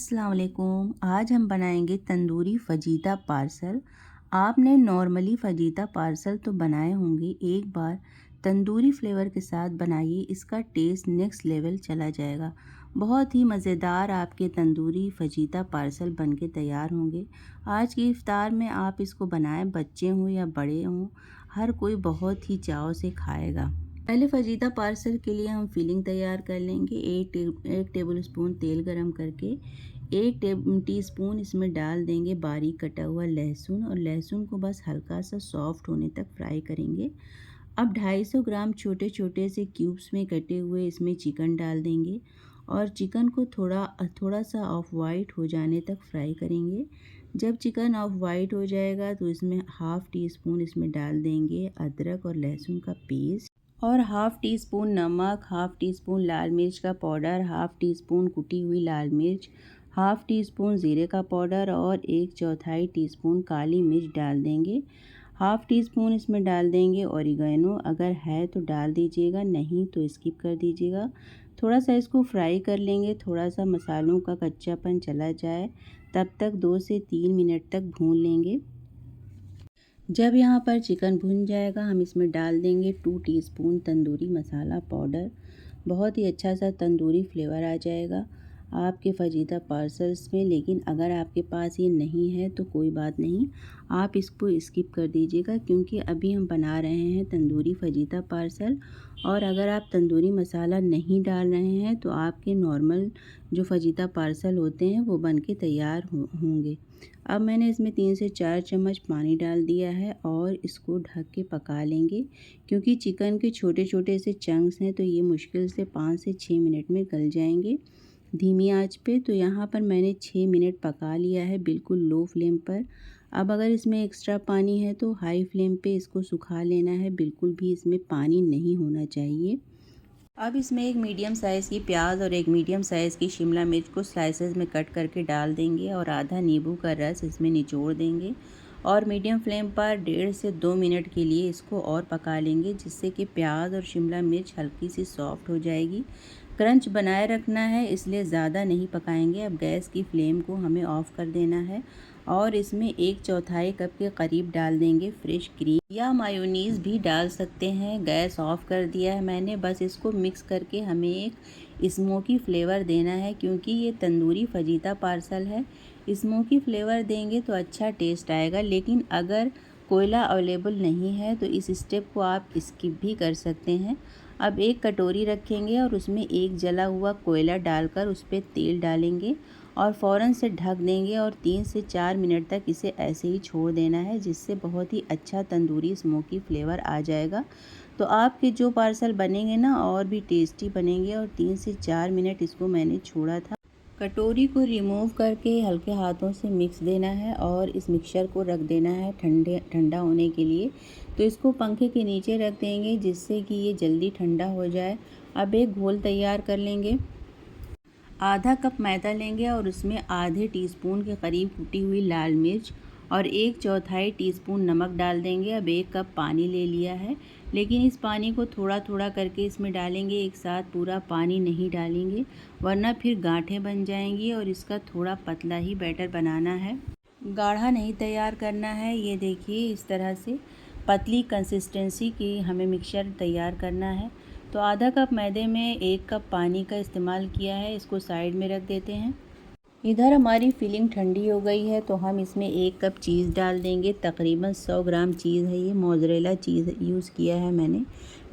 अस्सलाम वालेकुम। आज हम बनाएंगे तंदूरी फजीता पार्सल। आपने नॉर्मली फजीता पार्सल तो बनाए होंगे, एक बार तंदूरी फ्लेवर के साथ बनाइए, इसका टेस्ट नेक्स्ट लेवल चला जाएगा। बहुत ही मज़ेदार आपके तंदूरी फजीता पार्सल बनके तैयार होंगे। आज की इफ्तार में आप इसको बनाएं, बच्चे हों या बड़े हों, हर कोई बहुत ही चाव से खाएगा। पहले फजीता पार्सल के लिए हम फिलिंग तैयार कर लेंगे। एक टेबल स्पून तेल गरम करके एक टीस्पून इसमें डाल देंगे बारीक कटा हुआ लहसुन, और लहसुन को बस हल्का सा सॉफ्ट होने तक फ्राई करेंगे। अब 250 ग्राम छोटे छोटे से क्यूब्स में कटे हुए इसमें चिकन डाल देंगे और चिकन को थोड़ा सा ऑफ वाइट हो जाने तक फ्राई करेंगे। जब चिकन ऑफ वाइट हो जाएगा तो इसमें हाफ़ टी स्पून इसमें डाल देंगे अदरक और लहसुन का पेस्ट, और हाफ़ टी स्पून नमक, हाफ़ टी स्पून लाल मिर्च का पाउडर, हाफ़ टी स्पून कुटी हुई लाल मिर्च, हाफ़ टी स्पून ज़ीरे का पाउडर और 1/4 टीस्पून काली मिर्च डाल देंगे। हाफ़ टी स्पून इसमें डाल देंगे ऑरिगेनो, अगर है तो डाल दीजिएगा, नहीं तो स्किप कर दीजिएगा। थोड़ा सा इसको फ्राई कर लेंगे, थोड़ा सा मसालों का कच्चापन चला जाए तब तक 2 से 3 मिनट तक भून लेंगे। जब यहाँ पर चिकन भुन जाएगा हम इसमें डाल देंगे 2 टीस्पून तंदूरी मसाला पाउडर। बहुत ही अच्छा सा तंदूरी फ्लेवर आ जाएगा आपके फजीता पार्सल्स में। लेकिन अगर आपके पास ये नहीं है तो कोई बात नहीं, आप इसको स्किप कर दीजिएगा, क्योंकि अभी हम बना रहे हैं तंदूरी फजीता पार्सल। और अगर आप तंदूरी मसाला नहीं डाल रहे हैं तो आपके नॉर्मल जो फजीता पार्सल होते हैं वो बन के तैयार होंगे। अब मैंने इसमें 3 से 4 चम्मच पानी डाल दिया है और इसको ढक के पका लेंगे, क्योंकि चिकन के छोटे छोटे से चंक्स हैं तो ये मुश्किल से 5 से 6 मिनट में गल जाएंगे धीमी आंच पे। तो यहाँ पर मैंने 6 मिनट पका लिया है बिल्कुल लो फ्लेम पर। अब अगर इसमें एक्स्ट्रा पानी है तो हाई फ्लेम पे इसको सुखा लेना है, बिल्कुल भी इसमें पानी नहीं होना चाहिए। अब इसमें एक मीडियम साइज़ की प्याज और एक मीडियम साइज़ की शिमला मिर्च को स्लाइसेस में कट करके डाल देंगे और आधा नींबू का रस इसमें निचोड़ देंगे और मीडियम फ्लेम पर 1.5 से 2 मिनट के लिए इसको और पका लेंगे, जिससे कि प्याज और शिमला मिर्च हल्की सी सॉफ्ट हो जाएगी। क्रंच बनाए रखना है इसलिए ज़्यादा नहीं पकाएंगे। अब गैस की फ्लेम को हमें ऑफ़ कर देना है और इसमें 1/4 कप के करीब डाल देंगे फ्रेश क्रीम या मायोनीज़ भी डाल सकते हैं। गैस ऑफ़ कर दिया है मैंने। बस इसको मिक्स करके हमें एक स्मोकी फ्लेवर देना है, क्योंकि ये तंदूरी फजीता पार्सल है। स्मोकी फ्लेवर देंगे तो अच्छा टेस्ट आएगा। लेकिन अगर कोयला अवेलेबल नहीं है तो इस स्टेप को आप स्किप भी कर सकते हैं। अब एक कटोरी रखेंगे और उसमें एक जला हुआ कोयला डालकर उस पर तेल डालेंगे और फ़ौरन से ढक देंगे और 3 से 4 मिनट तक इसे ऐसे ही छोड़ देना है, जिससे बहुत ही अच्छा तंदूरी स्मोकी फ्लेवर आ जाएगा। तो आपके जो पार्सल बनेंगे ना और भी टेस्टी बनेंगे। और 3 से 4 मिनट इसको मैंने छोड़ा था। कटोरी को रिमूव करके हल्के हाथों से मिक्स देना है और इस मिक्सचर को रख देना है ठंडा होने के लिए। तो इसको पंखे के नीचे रख देंगे, जिससे कि ये जल्दी ठंडा हो जाए। अब एक घोल तैयार कर लेंगे। आधा कप मैदा लेंगे और उसमें आधे टीस्पून के करीब कुटी हुई लाल मिर्च और 1/4 टीस्पून नमक डाल देंगे। अब 1 कप पानी ले लिया है, लेकिन इस पानी को थोड़ा थोड़ा करके इसमें डालेंगे, एक साथ पूरा पानी नहीं डालेंगे, वरना फिर गांठें बन जाएंगी। और इसका थोड़ा पतला ही बैटर बनाना है, गाढ़ा नहीं तैयार करना है। ये देखिए इस तरह से पतली कंसिस्टेंसी की हमें मिक्सचर तैयार करना है। तो आधा कप मैदे में 1 कप पानी का इस्तेमाल किया है, इसको साइड में रख देते हैं। इधर हमारी फिलिंग ठंडी हो गई है तो हम इसमें 1 कप चीज़ डाल देंगे। तकरीबन 100 ग्राम चीज़ है, ये मोज़रेला चीज़ यूज़ किया है मैंने,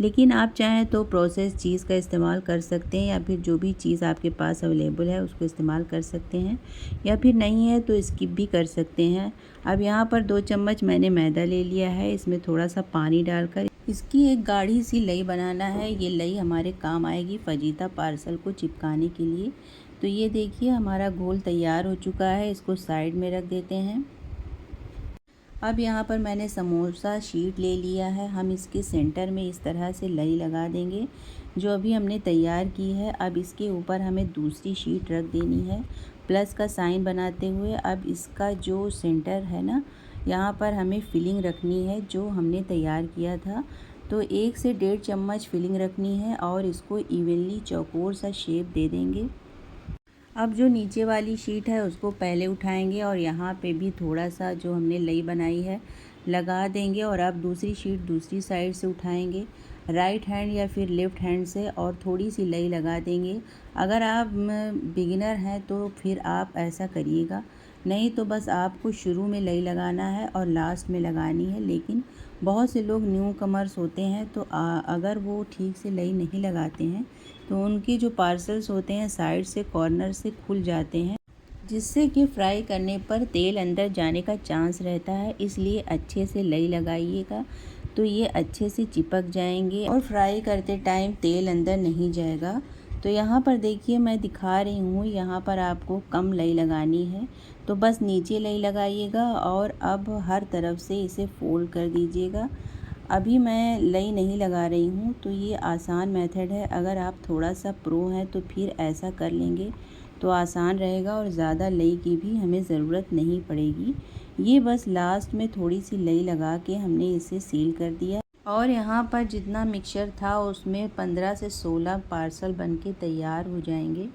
लेकिन आप चाहें तो प्रोसेस चीज़ का इस्तेमाल कर सकते हैं या फिर जो भी चीज़ आपके पास अवेलेबल है उसको इस्तेमाल कर सकते हैं, या फिर नहीं है तो स्किप भी कर सकते हैं। अब यहाँ पर 2 चम्मच मैंने मैदा ले लिया है, इसमें थोड़ा सा पानी डालकर इसकी एक गाढ़ी सी लई बनाना है। ये लई हमारे काम आएगी फजीता पार्सल को चिपकाने के लिए। तो ये देखिए हमारा घोल तैयार हो चुका है, इसको साइड में रख देते हैं। अब यहाँ पर मैंने समोसा शीट ले लिया है, हम इसके सेंटर में इस तरह से लई लगा देंगे जो अभी हमने तैयार की है। अब इसके ऊपर हमें दूसरी शीट रख देनी है प्लस का साइन बनाते हुए। अब इसका जो सेंटर है ना, यहाँ पर हमें फिलिंग रखनी है जो हमने तैयार किया था। तो 1 से 1.5 चम्मच फिलिंग रखनी है और इसको इवनली चौकोर सा शेप दे देंगे। अब जो नीचे वाली शीट है उसको पहले उठाएंगे और यहाँ पे भी थोड़ा सा जो हमने लई बनाई है लगा देंगे और अब दूसरी शीट दूसरी साइड से उठाएंगे राइट हैंड या फिर लेफ़्ट हैंड से और थोड़ी सी लई लगा देंगे। अगर आप बिगिनर हैं तो फिर आप ऐसा करिएगा, नहीं तो बस आपको शुरू में लई लगाना है और लास्ट में लगानी है। लेकिन बहुत से लोग न्यू कमर्स होते हैं तो अगर वो ठीक से लई नहीं लगाते हैं तो उनके जो पार्सल्स होते हैं साइड से कॉर्नर से खुल जाते हैं, जिससे कि फ्राई करने पर तेल अंदर जाने का चांस रहता है। इसलिए अच्छे से लई लगाइएगा तो ये अच्छे से चिपक जाएंगे और फ्राई करते टाइम तेल अंदर नहीं जाएगा। तो यहाँ पर देखिए मैं दिखा रही हूँ, यहाँ पर आपको कम लई लगानी है तो बस नीचे लई लगाइएगा और अब हर तरफ से इसे फोल्ड कर दीजिएगा। अभी मैं लई नहीं लगा रही हूँ तो ये आसान मेथड है। अगर आप थोड़ा सा प्रो हैं तो फिर ऐसा कर लेंगे तो आसान रहेगा और ज़्यादा लई की भी हमें ज़रूरत नहीं पड़ेगी। ये बस लास्ट में थोड़ी सी लई लगा के हमने इसे सील कर दिया और यहाँ पर जितना मिक्सचर था उसमें 15 से 16 पार्सल बनके तैयार हो जाएंगे।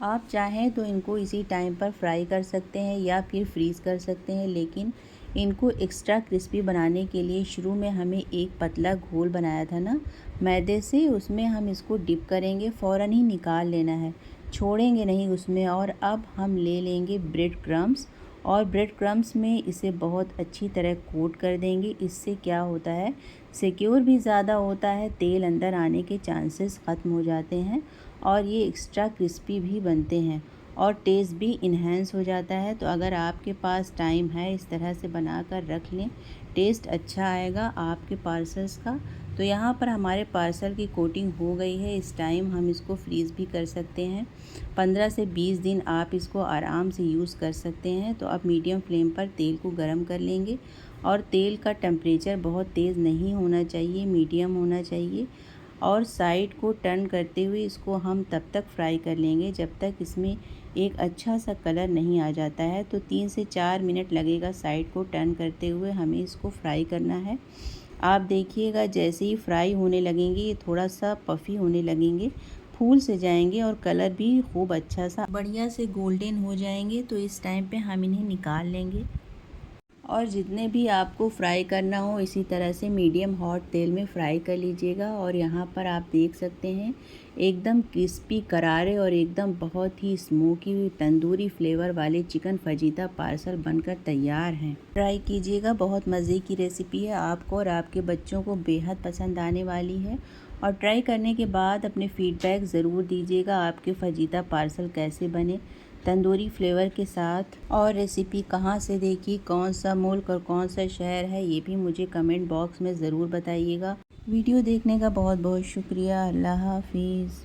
आप चाहें तो इनको इसी टाइम पर फ्राई कर सकते हैं या फिर फ्रीज़ कर सकते हैं, लेकिन इनको एक्स्ट्रा क्रिस्पी बनाने के लिए शुरू में हमें एक पतला घोल बनाया था ना मैदे से, उसमें हम इसको डिप करेंगे, फ़ौरन ही निकाल लेना है, छोड़ेंगे नहीं उसमें। और अब हम ले लेंगे ब्रेड क्रम्स और ब्रेड क्रम्स में इसे बहुत अच्छी तरह कोट कर देंगे। इससे क्या होता है, सिक्योर भी ज़्यादा होता है, तेल अंदर आने के चांसेस ख़त्म हो जाते हैं और ये एक्स्ट्रा क्रिस्पी भी बनते हैं और टेस्ट भी इन्हेंस हो जाता है। तो अगर आपके पास टाइम है इस तरह से बना कर रख लें, टेस्ट अच्छा आएगा आपके पार्सल्स का। तो यहाँ पर हमारे पार्सल की कोटिंग हो गई है। इस टाइम हम इसको फ्रीज़ भी कर सकते हैं, 15 से 20 दिन आप इसको आराम से यूज़ कर सकते हैं। तो अब मीडियम फ्लेम पर तेल को गर्म कर लेंगे और तेल का टेम्परेचर बहुत तेज़ नहीं होना चाहिए, मीडियम होना चाहिए। और साइड को टर्न करते हुए इसको हम तब तक फ्राई कर लेंगे जब तक इसमें एक अच्छा सा कलर नहीं आ जाता है। तो 3 से 4 मिनट लगेगा साइड को टर्न करते हुए हमें इसको फ्राई करना है। आप देखिएगा जैसे ही फ्राई होने लगेंगे ये थोड़ा सा पफ़ी होने लगेंगे, फूल से जाएंगे और कलर भी खूब अच्छा सा बढ़िया से गोल्डन हो जाएंगे। तो इस टाइम पे हम इन्हें निकाल लेंगे और जितने भी आपको फ्राई करना हो इसी तरह से मीडियम हॉट तेल में फ्राई कर लीजिएगा। और यहाँ पर आप देख सकते हैं एकदम क्रिस्पी करारे और एकदम बहुत ही स्मोकी हुई तंदूरी फ्लेवर वाले चिकन फजीता पार्सल बनकर तैयार हैं। ट्राई कीजिएगा, बहुत मज़े की रेसिपी है, आपको और आपके बच्चों को बेहद पसंद आने वाली है। और ट्राई करने के बाद अपने फीडबैक ज़रूर दीजिएगा, आपके फजीता पार्सल कैसे बने तंदूरी फ्लेवर के साथ। और रेसिपी कहाँ से देखी, कौन सा मुल्क और कौन सा शहर है, ये भी मुझे कमेंट बॉक्स में ज़रूर बताइएगा। वीडियो देखने का बहुत बहुत शुक्रिया। अल्लाह हाफिज़।